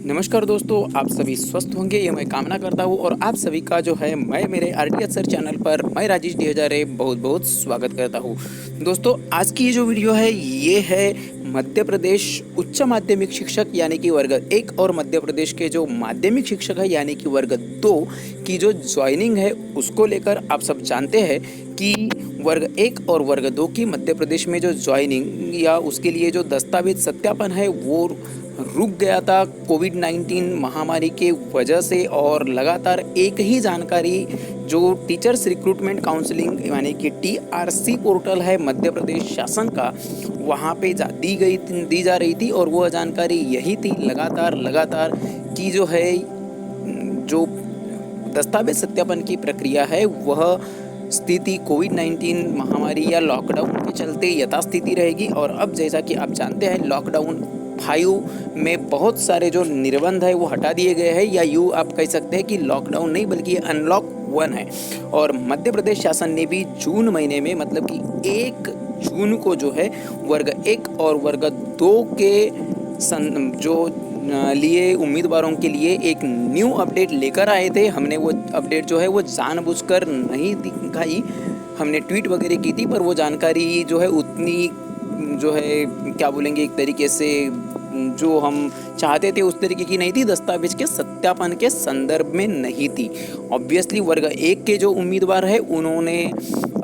नमस्कार दोस्तों, आप सभी स्वस्थ होंगे ये मैं कामना करता हूँ और आप सभी का जो है मैं मेरे आरटीएच सर चैनल पर मैं राजेश डी हजारे बहुत बहुत स्वागत करता हूँ। दोस्तों, आज की ये जो वीडियो है ये है मध्य प्रदेश उच्च माध्यमिक शिक्षक यानी कि वर्ग 1 और मध्य प्रदेश के जो माध्यमिक शिक्षक है यानी कि वर्ग 2 की जो ज्वाइनिंग है उसको लेकर। आप सब जानते हैं कि वर्ग 1 और वर्ग 2 की मध्य प्रदेश में जो ज्वाइनिंग या उसके लिए जो दस्तावेज सत्यापन है वो रुक गया था कोविड-19 महामारी के वजह से। और लगातार एक ही जानकारी जो टीचर्स रिक्रूटमेंट काउंसलिंग यानी कि टीआरसी पोर्टल है मध्य प्रदेश शासन का, वहाँ पे दी जा रही थी और वह जानकारी यही थी लगातार कि जो है जो दस्तावेज सत्यापन की प्रक्रिया है वह स्थिति कोविड-19 महामारी या लॉकडाउन के चलते यथास्थिति रहेगी। और अब जैसा कि आप जानते हैं लॉकडाउन 5 में बहुत सारे जो निर्बंध है वो हटा दिए गए हैं, या यूँ आप कह सकते हैं कि लॉकडाउन नहीं बल्कि अनलॉक 1 है। और मध्य प्रदेश शासन ने भी जून महीने में मतलब कि 1 जून को जो है वर्ग 1 और वर्ग 2 के जो लिए उम्मीदवारों के लिए एक न्यू अपडेट लेकर आए थे। हमने वो अपडेट जो है वो जानबूझकर नहीं दिखाई, हमने ट्वीट वगैरह की थी, पर वो जानकारी जो है उतनी जो है क्या बोलेंगे एक तरीके से जो हम चाहते थे उस तरीके की नहीं थी, दस्तावेज के सत्यापन के संदर्भ में नहीं थी। ऑब्वियसली वर्ग 1 के जो उम्मीदवार है उन्होंने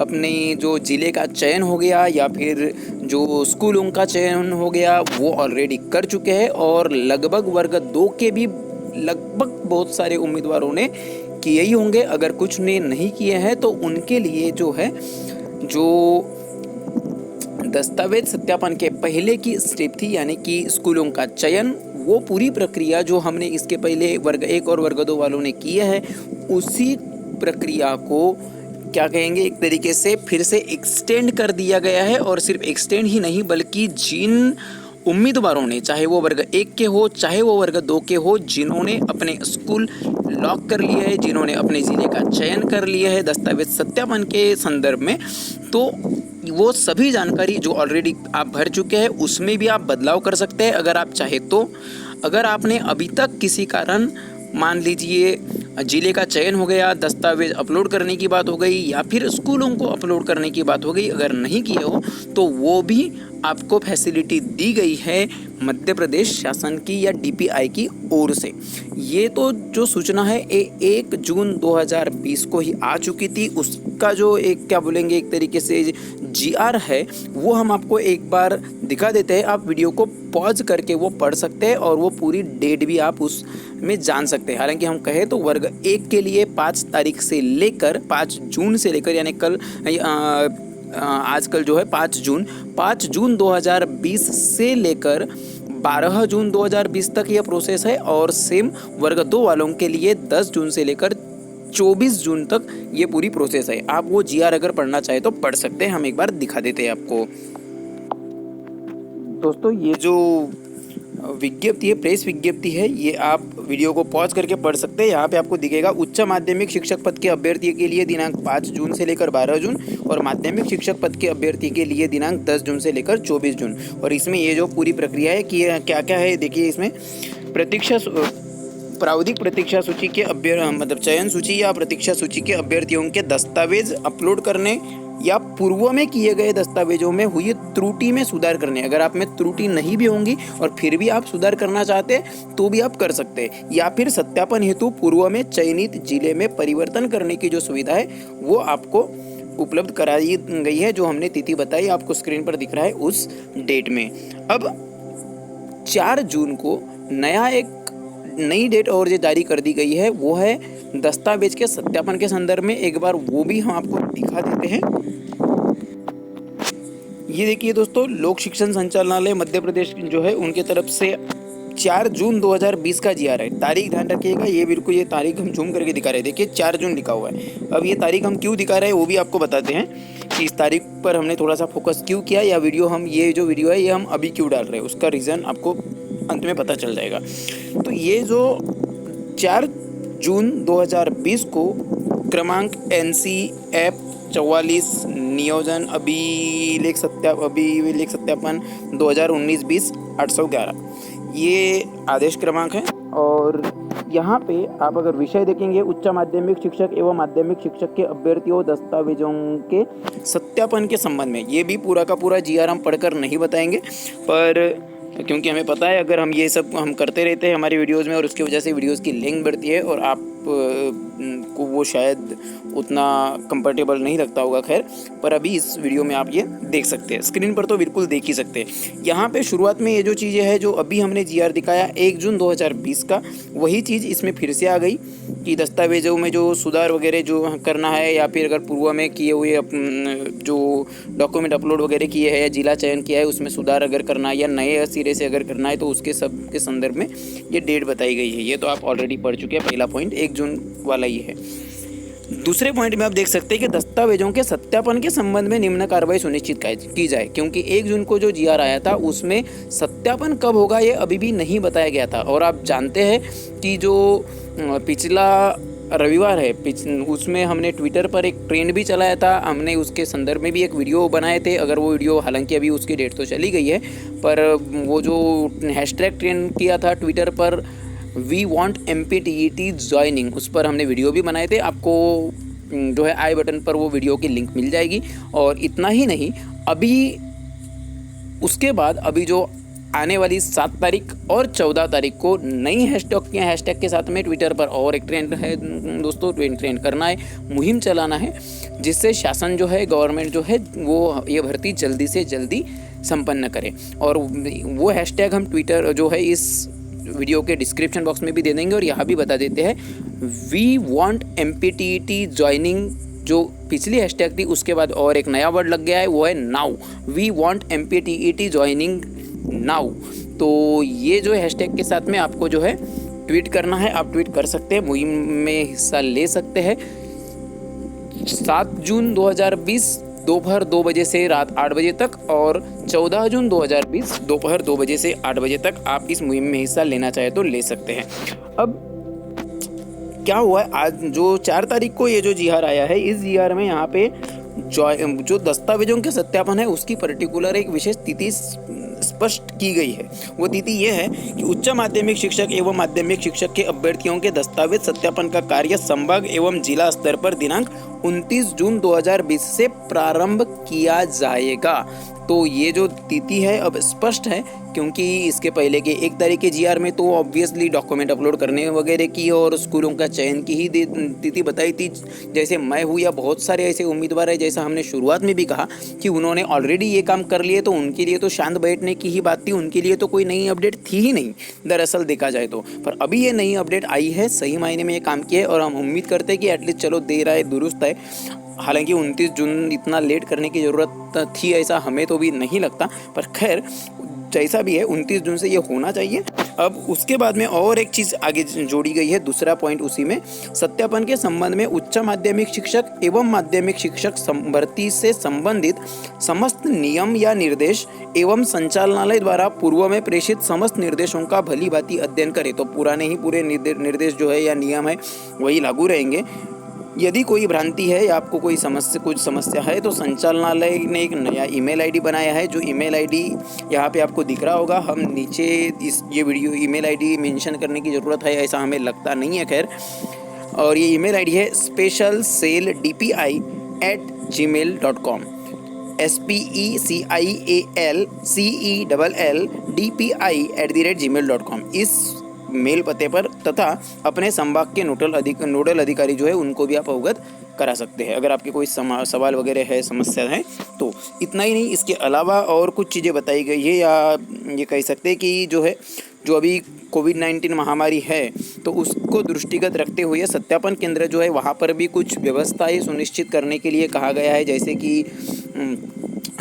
अपने जो ज़िले का चयन हो गया या फिर जो स्कूलों का चयन हो गया वो ऑलरेडी कर चुके हैं। और लगभग वर्ग 2 के भी लगभग बहुत सारे उम्मीदवारों ने किए ही होंगे। अगर कुछ ने नहीं किए हैं तो उनके लिए जो है जो दस्तावेज सत्यापन के पहले की स्टेप थी यानी कि स्कूलों का चयन, वो पूरी प्रक्रिया जो हमने इसके पहले वर्ग 1 और वर्ग 2 वालों ने किए है उसी प्रक्रिया को क्या कहेंगे एक तरीके से फिर से एक्सटेंड कर दिया गया है। और सिर्फ एक्सटेंड ही नहीं बल्कि जिन उम्मीदवारों ने, चाहे वो वर्ग 1 के हो चाहे वो वर्ग 2 के हो, जिन्होंने अपने स्कूल लॉक कर लिए है, जिन्होंने अपने ज़िले का चयन कर लिया है दस्तावेज सत्यापन के संदर्भ में, तो वो सभी जानकारी जो ऑलरेडी आप भर चुके हैं उसमें भी आप बदलाव कर सकते हैं अगर आप चाहे तो। अगर आपने अभी तक किसी कारण मान लीजिए ज़िले का चयन हो गया, दस्तावेज अपलोड करने की बात हो गई या फिर स्कूलों को अपलोड करने की बात हो गई, अगर नहीं किए हो तो वो भी आपको फैसिलिटी दी गई है मध्य प्रदेश शासन की या डीपीआई की ओर से। ये तो जो सूचना है 1 जून 2020 को ही आ चुकी थी। उसका जो एक क्या बोलेंगे एक तरीके से जीआर है वो हम आपको एक बार दिखा देते हैं। आप वीडियो को पॉज करके वो पढ़ सकते हैं और वो पूरी डेट भी आप उसमें जान सकते हैं। हालांकि हम कहें तो वर्ग 1 के लिए 5 तारीख से लेकर 5 जून से लेकर यानी कल आजकल जो है 5 जून 2020 से लेकर 12 जून 2020 तक यह प्रोसेस है। और सेम वर्ग 2 वालों के लिए 10 जून से लेकर 24 जून तक ये पूरी प्रोसेस है। आप वो जीआर अगर पढ़ना चाहे तो पढ़ सकते हैं, हम एक बार दिखा देते हैं आपको। दोस्तों, ये जो विज्ञप्ति है, प्रेस विज्ञप्ति है, ये आप वीडियो को पॉज करके पढ़ सकते हैं। यहाँ पे आपको दिखेगा उच्च माध्यमिक शिक्षक पद के अभ्यर्थी के लिए दिनांक 5 जून से लेकर 12 जून और माध्यमिक शिक्षक पद के अभ्यर्थी के लिए दिनांक 10 जून से लेकर 24 जून। और इसमें ये जो पूरी प्रक्रिया है कि क्या क्या है देखिए, इसमें प्रावधिक प्रतीक्षा सूची के मतलब चयन सूची या प्रतीक्षा सूची के अभ्यर्थियों के दस्तावेज अपलोड करने या पूर्व में किए गए दस्तावेजों में हुई त्रुटि में सुधार करने। अगर आप में त्रुटि नहीं भी होंगी और फिर भी आप सुधार करना चाहते हैं तो भी आप कर सकते हैं, या फिर सत्यापन हेतु पूर्व में चयनित जिले में परिवर्तन करने की जो सुविधा है वो आपको उपलब्ध कराई गई है। जो हमने तिथि बताई आपको स्क्रीन पर दिख रहा है उस डेट में। अब 4 जून को नई डेट और जो जारी कर दी गई है वो है दस्तावेज के सत्यापन के संदर्भ में। एक बार वो भी हम आपको दिखा देते हैं। ये देखिए दोस्तों, लोक शिक्षण संचालनालय मध्य प्रदेश जो है उनके तरफ से 4 जून 2020 का जीआर है। तारीख ध्यान रखिएगा, ये बिल्कुल ये तारीख हम जूम करके दिखा रहे हैं। देखिए 4 जून लिखा हुआ है। अब ये तारीख हम क्यों दिखा रहे हैं वो भी आपको बताते हैं कि इस तारीख पर हमने थोड़ा सा फोकस क्यों किया, या ये जो वीडियो है ये हम अभी क्यों डाल रहे हैं उसका रीज़न आपको अंत में पता चल जाएगा। तो ये जो 4 जून 2020 को क्रमांक NC-F 44 नियोजन अभिलेख सत्यापन 2019-20 811 ये आदेश क्रमांक है। और यहाँ पे आप अगर विषय देखेंगे उच्च माध्यमिक शिक्षक एवं माध्यमिक शिक्षक के अभ्यर्थियों दस्तावेजों के सत्यापन के संबंध में, ये भी पूरा का पूरा जीआर हम पढ़कर नहीं बताएंगे, पर क्योंकि हमें पता है अगर हम ये सब हम करते रहते हैं हमारी वीडियोज़ में और उसकी वजह से वीडियोज़ की लिंक बढ़ती है और आप को वो शायद उतना कंफर्टेबल नहीं लगता होगा। खैर, पर अभी इस वीडियो में आप ये देख सकते हैं, स्क्रीन पर तो बिल्कुल देख ही सकते हैं। यहाँ पे शुरुआत में ये जो चीज़ें हैं जो अभी हमने जीआर दिखाया 1 जून 2020 का, वही चीज़ इसमें फिर से आ गई कि दस्तावेजों में जो सुधार वगैरह जो करना है या फिर अगर पूर्व में किए हुए जो डॉक्यूमेंट अपलोड वगैरह किए हैं या जिला चयन किया है उसमें सुधार अगर करना है या नए सिरे से अगर करना है तो उसके सब के संदर्भ में ये डेट बताई गई है। ये तो आप ऑलरेडी पढ़ चुके हैं, पहला पॉइंट 1 जून वाला ही है। दूसरे पॉइंट में आप देख सकते हैं कि दस्तावेजों के सत्यापन के संबंध में निम्न कार्रवाई सुनिश्चित की जाए, क्योंकि 1 जून को जो जीआर आया था उसमें सत्यापन कब होगा ये अभी भी नहीं बताया गया था। और आप जानते हैं कि जो पिछला रविवार है उसमें हमने ट्विटर पर एक ट्रेंड भी चलाया था, हमने उसके संदर्भ में भी एक वीडियो बनाए थे। अगर वो वीडियो, हालांकि अभी उसकी डेट तो चली गई है, पर वो जो हैशटैग ट्रेंड किया था ट्विटर पर वी वॉन्ट MPTET ज्वाइनिंग, उस पर हमने वीडियो भी बनाए थे। आपको जो है आई बटन पर वो वीडियो की लिंक मिल जाएगी। और इतना ही नहीं, अभी उसके बाद अभी जो आने वाली 7 तारीख और 14 तारीख को नई हैशटैग के साथ में ट्विटर पर और एक ट्रेंड है दोस्तों, ट्रेंड करना है, मुहिम चलाना है, जिससे शासन जो है, गवर्नमेंट जो है वो ये भर्ती जल्दी से जल्दी संपन्न करे। और वो हैशटैग हम ट्विटर जो है इस वीडियो के डिस्क्रिप्शन बॉक्स में भी दे देंगे और यहाँ भी बता देते हैं, वी वॉन्ट MPTET ज्वाइनिंग। जो पिछली हैशटैग थी उसके बाद और एक नया वर्ड लग गया है, वो है now, we want MPTET joining now. तो ये जो हैशटैग के साथ में आपको जो है ट्वीट करना है, आप ट्वीट कर सकते हैं, मुहिम में हिस्सा ले सकते हैं। 7 जून 2020 दोपहर 2 बजे से रात 8 बजे तक और 14 जून 2020 दोपहर 2 बजे से 8 बजे तक आप इस मुहिम में हिस्सा लेना चाहे तो ले सकते हैं। अब क्या हुआ है, आज जो 4 तारीख को ये जो जीआर आया है, इस जीआर में यहाँ पे जो दस्तावेजों के सत्यापन है उसकी पर्टिकुलर एक विशेष तिथि स्पष्ट की गई है। वो तिथि ये है कि उच्च माध्यमिक शिक्षक एवं माध्यमिक शिक्षक के अभ्यर्थियों के दस्तावेज सत्यापन का कार्य संभाग एवं जिला स्तर पर दिनांक 29 जून 2020 से प्रारंभ किया जाएगा। तो ये जो तिथि है अब स्पष्ट है, क्योंकि इसके पहले के 1 तारीख के जीआर में तो ऑब्वियसली डॉक्यूमेंट अपलोड करने वगैरह की और स्कूलों का चयन की ही तिथि बताई थी। जैसे मैं हूँ या बहुत सारे ऐसे उम्मीदवार हैं, जैसा हमने शुरुआत में भी कहा कि उन्होंने ऑलरेडी ये काम कर लिए, तो उनके लिए तो शांत बैठने की ही बात थी, उनके लिए तो कोई नई अपडेट थी ही नहीं दरअसल देखा जाए तो। पर अभी ये नई अपडेट आई है, सही मायने में ये काम किया है और हम उम्मीद करते हैं कि एटलीस्ट चलो देर आए दुरुस्त है। हालांकि 29 जून इतना लेट करने की ज़रूरत थी ऐसा हमें तो भी नहीं लगता, पर खैर जैसा भी है 29 जून से ये होना चाहिए। अब उसके बाद में और एक चीज़ आगे जोड़ी गई है, दूसरा पॉइंट उसी में, सत्यापन के संबंध में उच्च माध्यमिक शिक्षक एवं माध्यमिक शिक्षक भर्ती से संबंधित समस्त नियम या निर्देश एवं संचालनालय द्वारा पूर्व में प्रेषित समस्त निर्देशों का भली भांति अध्ययन करें। तो पुराने ही पूरे निर्देश जो है या नियम है वही लागू रहेंगे। यदि कोई भ्रांति है या आपको कोई कुछ समस्या है तो संचालनालय ने एक नया ईमेल आईडी बनाया है, जो ईमेल आईडी यहाँ पे आपको दिख रहा होगा। हम नीचे ये वीडियो ईमेल आईडी मेंशन करने की ज़रूरत है ऐसा हमें लगता नहीं है, खैर। और ये ईमेल आईडी है specialcelldpi@gmail.com, specialcelldpi@gmail.com इस मेल पते पर तथा अपने संभाग के नोडल अधिकारी जो है उनको भी आप अवगत करा सकते हैं अगर आपके कोई सवाल वगैरह है, समस्या है तो। इतना ही नहीं, इसके अलावा और कुछ चीज़ें बताई गई है, या ये कह सकते हैं कि जो अभी कोविड-19 महामारी है तो उसको दृष्टिगत रखते हुए सत्यापन केंद्र जो है वहाँ पर भी कुछ व्यवस्थाएं सुनिश्चित करने के लिए कहा गया है। जैसे कि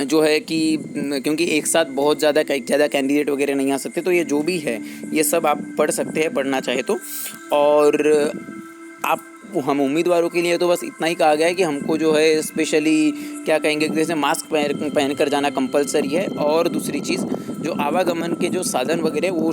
जो है कि क्योंकि एक साथ बहुत ज़्यादा कैंडिडेट वगैरह नहीं आ सकते, तो ये जो भी है ये सब आप पढ़ सकते हैं पढ़ना चाहे तो। और हम उम्मीदवारों के लिए तो बस इतना ही कहा गया है कि हमको जो है स्पेशली क्या कहेंगे, जैसे मास्क पहन कर जाना कंपलसरी है। और दूसरी चीज़, जो आवागमन के जो साधन वगैरह वो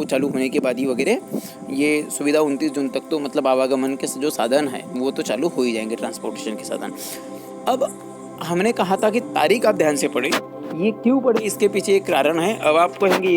चालू होने के बाद ही वगैरह ये सुविधा 29 जून तक तो मतलब आवागमन के जो साधन है वो तो चालू हो ही जाएंगे, ट्रांसपोर्टेशन के साधन। अब हमने कहा था कि तारीख आप ध्यान से पढ़ें, ये क्यों पढ़े, इसके पीछे एक कारण है। अब आप कहेंगे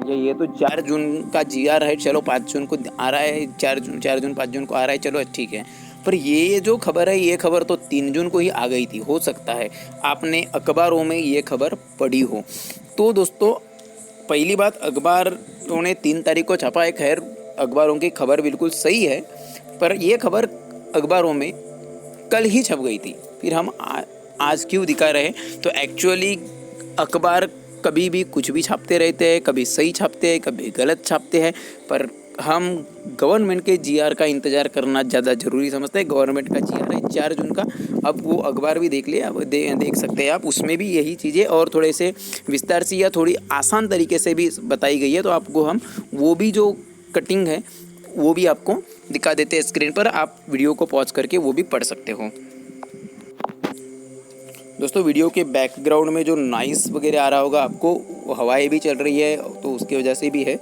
ये तो 4 जून का GR है, चलो 5 जून को आ रहा है, 4 जून 5 जून को आ रहा है, चलो ठीक है। पर ये जो खबर है, ये खबर तो 3 जून को ही आ गई थी। हो सकता है आपने अखबारों में ये खबर पढ़ी हो। तो दोस्तों, पहली बात, अखबारों ने 3 तारीख को छपा है। खैर, अखबारों की खबर बिल्कुल सही है, पर ये खबर अखबारों में कल ही छप गई थी। फिर हम आज क्यों दिखा रहे हैं? तो एक्चुअली अखबार कभी भी कुछ भी छापते रहते हैं, कभी सही छापते हैं, कभी गलत छापते हैं, पर हम गवर्नमेंट के GR का इंतज़ार करना ज़्यादा ज़रूरी समझते हैं। गवर्नमेंट का GR है 4 जून का। अब वो अखबार भी देख ले, अब देख सकते हैं आप, उसमें भी यही चीज़ें और थोड़े से विस्तार से या थोड़ी आसान तरीके से भी बताई गई है। तो आपको हम वो भी जो कटिंग है वो भी आपको दिखा देते हैं स्क्रीन पर, आप वीडियो को पॉज करके वो भी पढ़ सकते हो। दोस्तों, वीडियो के बैकग्राउंड में जो नॉइस वगैरह आ रहा होगा आपको, वो हवाएं भी चल रही है तो उसकी वजह से भी है,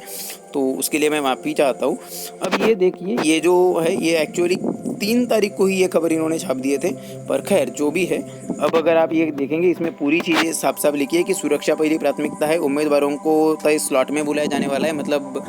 तो उसके लिए मैं माफ़ी चाहता हूँ। अब ये देखिए, ये जो है ये एक्चुअली 3 तारीख को ही ये खबर इन्होंने छाप दिए थे, पर खैर जो भी है। अब अगर आप ये देखेंगे, इसमें पूरी चीज़ें साफ साफ लिखी है कि सुरक्षा पहली प्राथमिकता है, उम्मीदवारों को तय स्लॉट में बुलाया जाने वाला है। मतलब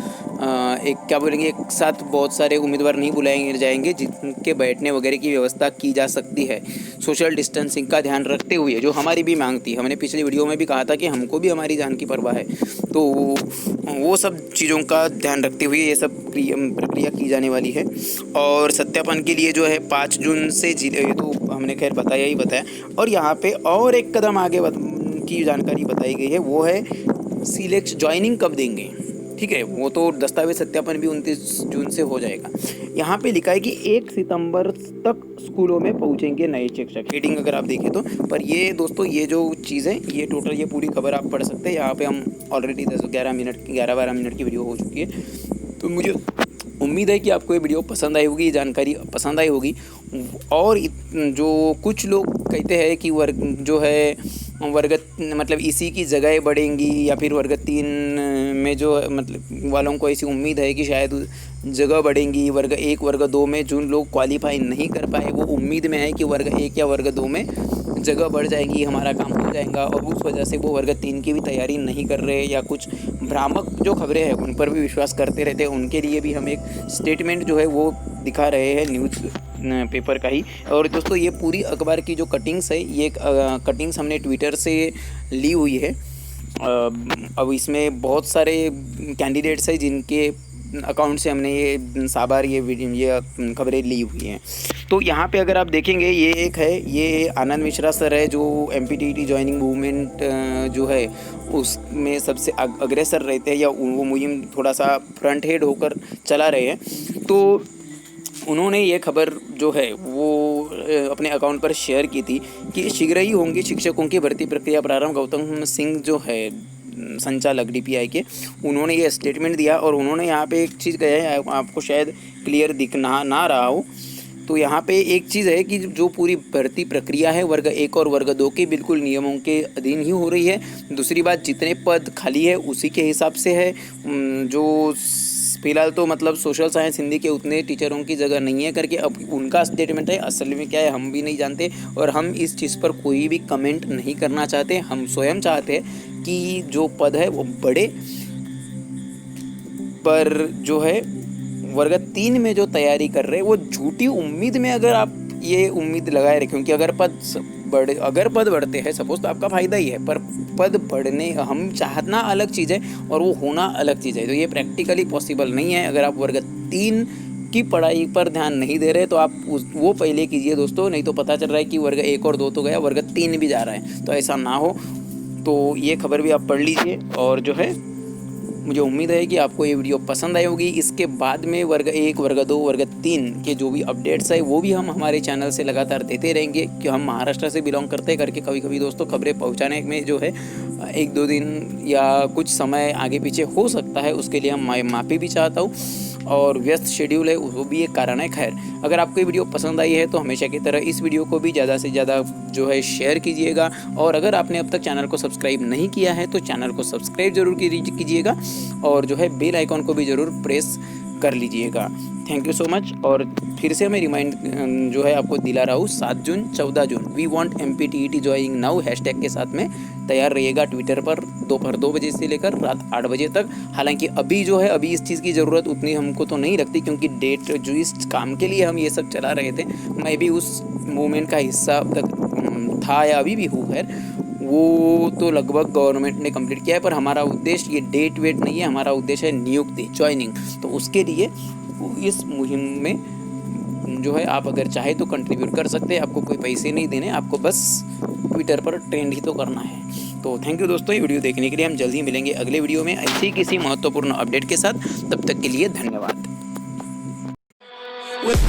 एक क्या बोलेंगे, एक साथ बहुत सारे उम्मीदवार नहीं बुलाए जाएंगे, जिनके बैठने वगैरह की व्यवस्था की जा सकती है सोशल डिस्टेंसिंग का ध्यान रखते हुए, जो हमारी भी मांग थी। हमने पिछली वीडियो में भी कहा था कि हमको भी हमारी जान की परवाह है, तो वो सब चीज़ों का ध्यान रखते हुए ये सब प्रक्रिया की जाने वाली है। और सत्यापन के लिए जो है 5 जून से जिले, तो हमने खैर बताया ही बताया। और यहाँ पे और एक कदम आगे की जानकारी बताई गई है, वो है सिलेक्ट ज्वाइनिंग कब देंगे। ठीक है, वो तो दस्तावेज सत्यापन भी 29 जून से हो जाएगा। यहाँ पे लिखा है कि 1 सितंबर तक स्कूलों में पहुँचेंगे नए शिक्षक। हेडिंग अगर आप देखें तो, पर ये दोस्तों, ये जो चीज़ है, ये टोटल ये पूरी खबर आप पढ़ सकते हैं। यहाँ पे हम ऑलरेडी 11-12 मिनट की वीडियो हो चुकी है। तो मुझे उम्मीद है कि आपको ये वीडियो पसंद आई होगी, ये जानकारी पसंद आई होगी। और जो कुछ लोग कहते हैं कि वर्ग जो है वर्ग मतलब इसी की जगह बढ़ेंगी, या फिर वर्ग 3 में जो मतलब वालों को ऐसी उम्मीद है कि शायद जगह बढ़ेंगी। वर्ग 1 वर्ग 2 में जो लोग क्वालिफाई नहीं कर पाए, वो उम्मीद में है कि वर्ग 1 या वर्ग 2 में जगह बढ़ जाएगी, हमारा काम हो जाएगा, और उस वजह से वो वर्ग 3 की भी तैयारी नहीं कर रहे, या कुछ भ्रामक जो खबरें हैं उन पर भी विश्वास करते रहते हैं। उनके लिए भी हम एक स्टेटमेंट जो है वो दिखा रहे हैं, न्यूज़ पेपर का ही। और दोस्तों, ये पूरी अखबार की जो कटिंग्स है, ये कटिंग्स हमने ट्विटर से ली हुई है। अब इसमें बहुत सारे कैंडिडेट्स हैं जिनके अकाउंट से हमने ये खबरें ली हुई हैं। तो यहाँ पे अगर आप देखेंगे, ये एक है, ये आनंद मिश्रा सर है, जो MPTT ज्वाइनिंग मूवमेंट जो है उसमें सबसे अग्रेसर रहते हैं, या वो मुहिम थोड़ा सा फ्रंट हेड होकर चला रहे हैं। तो उन्होंने ये खबर जो है वो अपने अकाउंट पर शेयर की थी कि शीघ्र ही होंगी शिक्षकों की भर्ती प्रक्रिया प्रारंभ। गौतम सिंह जो है संचालक DPI के, उन्होंने ये स्टेटमेंट दिया। और उन्होंने यहाँ पे एक चीज़ कहा है, आपको शायद क्लियर दिख ना रहा हो, तो यहाँ पे एक चीज़ है कि जो पूरी भर्ती प्रक्रिया है वर्ग 1 और वर्ग 2 के बिल्कुल नियमों के अधीन ही हो रही है। दूसरी बात, जितने पद खाली है उसी के हिसाब से है। जो फिलहाल तो मतलब सोशल साइंस हिंदी के उतने टीचरों की जगह नहीं है करके अब उनका स्टेटमेंट है। असल में क्या है हम भी नहीं जानते, और हम इस चीज़ पर कोई भी कमेंट नहीं करना चाहते। हम स्वयं चाहते हैं कि जो पद है वो बढ़े, पर जो है वर्ग 3 में जो तैयारी कर रहे हैं वो झूठी उम्मीद में, अगर आप ये उम्मीद लगाए रखें, क्योंकि अगर पद बढ़ते हैं सपोज, तो आपका फ़ायदा ही है। पर पद बढ़ने, हम चाहना अलग चीज़ है और वो होना अलग चीज़ है, तो ये प्रैक्टिकली पॉसिबल नहीं है। अगर आप वर्ग 3 की पढ़ाई पर ध्यान नहीं दे रहे तो आप वो पहले कीजिए दोस्तों, नहीं तो पता चल रहा है कि वर्ग 1 और 2 तो गया, वर्ग 3 भी जा रहा है, तो ऐसा ना हो। तो ये खबर भी आप पढ़ लीजिए। और जो है मुझे उम्मीद है कि आपको ये वीडियो पसंद आई होगी। इसके बाद में वर्ग 1 वर्ग 2 वर्ग 3 के जो भी अपडेट्स है वो भी हम हमारे चैनल से लगातार देते रहेंगे, कि हम महाराष्ट्र से बिलोंग करते करके कभी कभी दोस्तों खबरें पहुंचाने में जो है 1-2 दिन या कुछ समय आगे पीछे हो सकता है, उसके लिए हम माफ़ी भी चाहता हूँ। और व्यस्त शेड्यूल है वो भी एक कारण है। खैर, अगर आपको ये वीडियो पसंद आई है तो हमेशा की तरह इस वीडियो को भी ज़्यादा से ज़्यादा जो है शेयर कीजिएगा। और अगर आपने अब तक चैनल को सब्सक्राइब नहीं किया है तो चैनल को सब्सक्राइब जरूर कीजिएगा, और जो है बेल आइकॉन को भी ज़रूर प्रेस कर लीजिएगा। Thank you so much. और फिर से मैं रिमाइंड जो है आपको दिला रहा हूँ, 7 जून 14 जून we want MPTET joining now hashtag के साथ में तैयार रहिएगा ट्विटर पर दोपहर 2 बजे से लेकर रात 8 बजे तक। हालांकि अभी जो है अभी इस चीज़ की ज़रूरत उतनी हमको तो नहीं लगती, क्योंकि डेट जो इस काम के लिए हम ये सब चला रहे थे, मैं भी उस मूवमेंट का हिस्सा अब तक था या अभी भी हूँ। खैर वो तो लगभग गवर्नमेंट ने कंप्लीट किया है, पर हमारा उद्देश्य ये डेट वेट नहीं है, हमारा उद्देश्य है नियुक्ति ज्वाइनिंग। तो उसके लिए इस मुहिम में जो है आप अगर चाहे तो कंट्रीब्यूट कर सकते हैं। आपको कोई पैसे नहीं देने, आपको बस ट्विटर पर ट्रेंड ही तो करना है। तो थैंक यू दोस्तों, ये वीडियो देखने के लिए। हम जल्द ही मिलेंगे अगले वीडियो में ऐसी किसी महत्वपूर्ण अपडेट के साथ। तब तक के लिए धन्यवाद। With